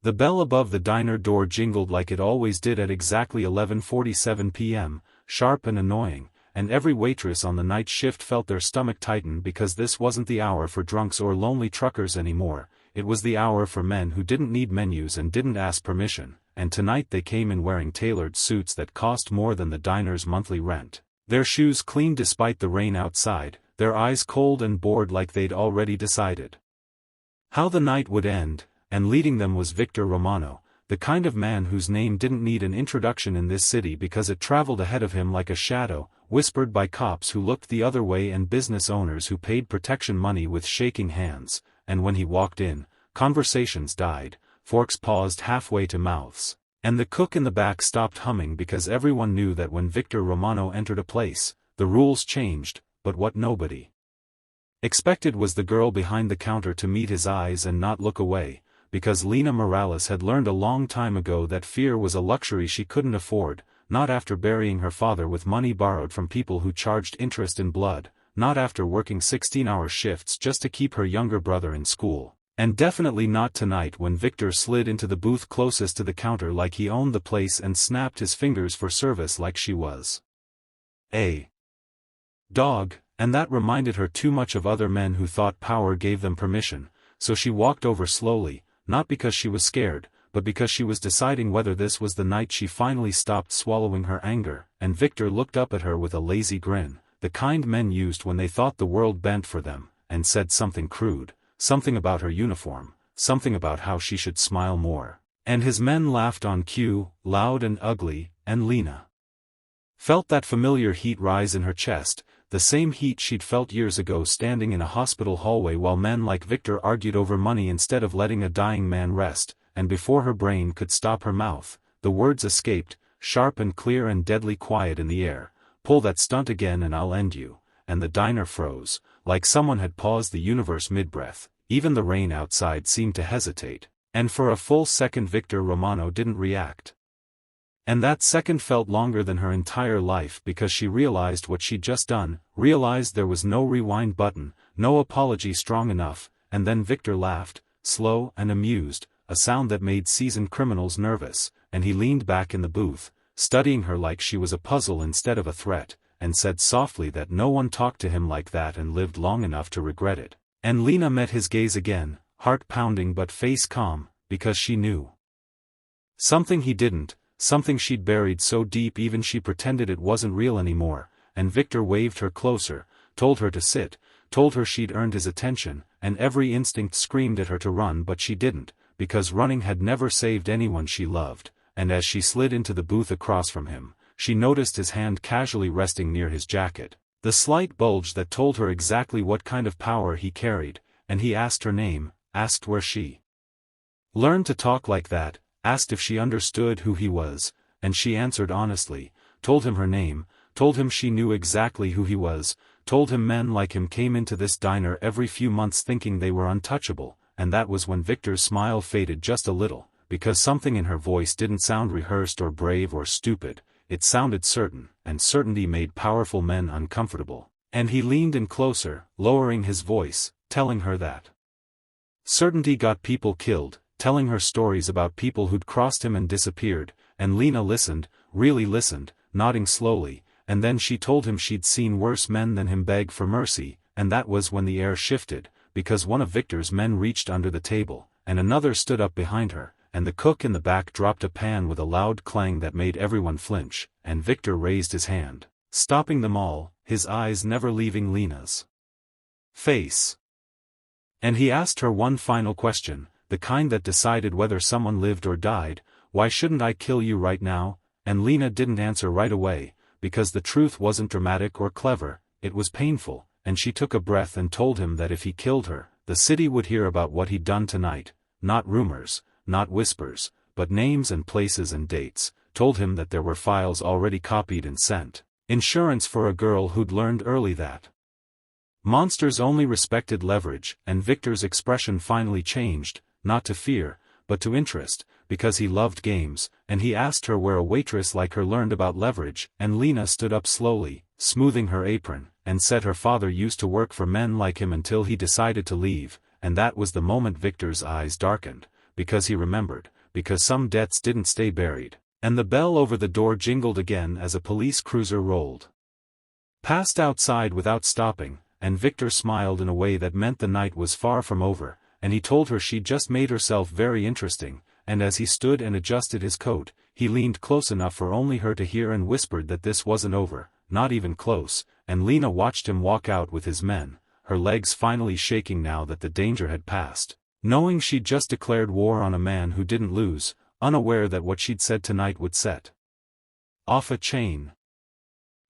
The bell above the diner door jingled like it always did at exactly 11:47 p.m., sharp and annoying, and every waitress on the night shift felt their stomach tighten because this wasn't the hour for drunks or lonely truckers anymore. It was the hour for men who didn't need menus and didn't ask permission, and tonight they came in wearing tailored suits that cost more than the diner's monthly rent. Their shoes clean despite the rain outside, their eyes cold and bored like they'd already decided how the night would end, and leading them was Victor Romano, the kind of man whose name didn't need an introduction in this city because it traveled ahead of him like a shadow, whispered by cops who looked the other way and business owners who paid protection money with shaking hands, and when he walked in, conversations died, forks paused halfway to mouths, and the cook in the back stopped humming because everyone knew that when Victor Romano entered a place, the rules changed, but what nobody expected was the girl behind the counter to meet his eyes and not look away, because Lena Morales had learned a long time ago that fear was a luxury she couldn't afford, not after burying her father with money borrowed from people who charged interest in blood, not after working 16-hour shifts just to keep her younger brother in school, and definitely not tonight when Victor slid into the booth closest to the counter like he owned the place and snapped his fingers for service like she was a dog, and that reminded her too much of other men who thought power gave them permission, so she walked over slowly, not because she was scared, but because she was deciding whether this was the night she finally stopped swallowing her anger, and Victor looked up at her with a lazy grin, the kind men used when they thought the world bent for them, and said something crude, something about her uniform, something about how she should smile more. And his men laughed on cue, loud and ugly, and Lena felt that familiar heat rise in her chest, the same heat she'd felt years ago standing in a hospital hallway while men like Victor argued over money instead of letting a dying man rest, and before her brain could stop her mouth, the words escaped, sharp and clear and deadly quiet in the air, "Pull that stunt again and I'll end you," and the diner froze, like someone had paused the universe mid-breath. Even the rain outside seemed to hesitate, and for a full second Victor Romano didn't react. And that second felt longer than her entire life because she realized what she'd just done, realized there was no rewind button, no apology strong enough, and then Victor laughed, slow and amused, a sound that made seasoned criminals nervous, and he leaned back in the booth, studying her like she was a puzzle instead of a threat, and said softly that no one talked to him like that and lived long enough to regret it. And Lena met his gaze again, heart pounding but face calm, because she knew something he didn't, something she'd buried so deep even she pretended it wasn't real anymore, and Victor waved her closer, told her to sit, told her she'd earned his attention, and every instinct screamed at her to run but she didn't, because running had never saved anyone she loved, and as she slid into the booth across from him, she noticed his hand casually resting near his jacket, the slight bulge that told her exactly what kind of power he carried, and he asked her name, asked where she learned to talk like that, asked if she understood who he was, and she answered honestly, told him her name, told him she knew exactly who he was, told him men like him came into this diner every few months thinking they were untouchable, and that was when Victor's smile faded just a little, because something in her voice didn't sound rehearsed or brave or stupid, it sounded certain, and certainty made powerful men uncomfortable, and he leaned in closer, lowering his voice, telling her that certainty got people killed, telling her stories about people who'd crossed him and disappeared, and Lena listened, really listened, nodding slowly, and then she told him she'd seen worse men than him beg for mercy, and that was when the air shifted, because one of Victor's men reached under the table, and another stood up behind her, and the cook in the back dropped a pan with a loud clang that made everyone flinch, and Victor raised his hand, stopping them all, his eyes never leaving Lena's face. And he asked her one final question, the kind that decided whether someone lived or died, "Why shouldn't I kill you right now?" And Lena didn't answer right away, because the truth wasn't dramatic or clever, it was painful, and she took a breath and told him that if he killed her, the city would hear about what he'd done tonight, not rumors, not whispers, but names and places and dates, told him that there were files already copied and sent, insurance for a girl who'd learned early that monsters only respected leverage, and Victor's expression finally changed, not to fear, but to interest, because he loved games, and he asked her where a waitress like her learned about leverage, and Lena stood up slowly, smoothing her apron, and said her father used to work for men like him until he decided to leave, and that was the moment Victor's eyes darkened, because he remembered, because some debts didn't stay buried. And the bell over the door jingled again as a police cruiser rolled past outside without stopping, and Victor smiled in a way that meant the night was far from over, and he told her she'd just made herself very interesting, and as he stood and adjusted his coat, he leaned close enough for only her to hear and whispered that this wasn't over, not even close, and Lena watched him walk out with his men, her legs finally shaking now that the danger had passed, knowing she'd just declared war on a man who didn't lose, unaware that what she'd said tonight would set off a chain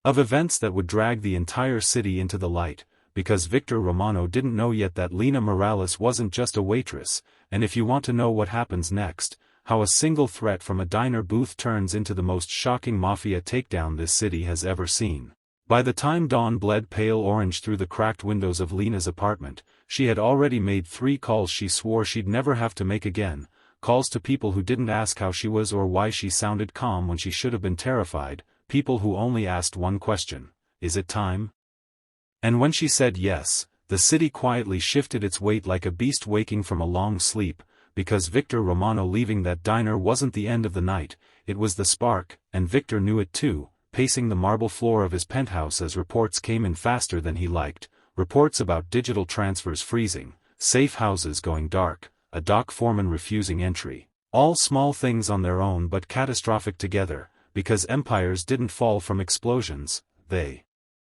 of events that would drag the entire city into the light, because Victor Romano didn't know yet that Lena Morales wasn't just a waitress, and if you want to know what happens next, how a single threat from a diner booth turns into the most shocking mafia takedown this city has ever seen. By the time dawn bled pale orange through the cracked windows of Lena's apartment, she had already made 3 calls she swore she'd never have to make again, calls to people who didn't ask how she was or why she sounded calm when she should have been terrified, people who only asked one question: is it time? And when she said yes, the city quietly shifted its weight like a beast waking from a long sleep, because Victor Romano leaving that diner wasn't the end of the night, it was the spark, and Victor knew it too, pacing the marble floor of his penthouse as reports came in faster than he liked, reports about digital transfers freezing, safe houses going dark, a dock foreman refusing entry, all small things on their own but catastrophic together, because empires didn't fall from explosions, they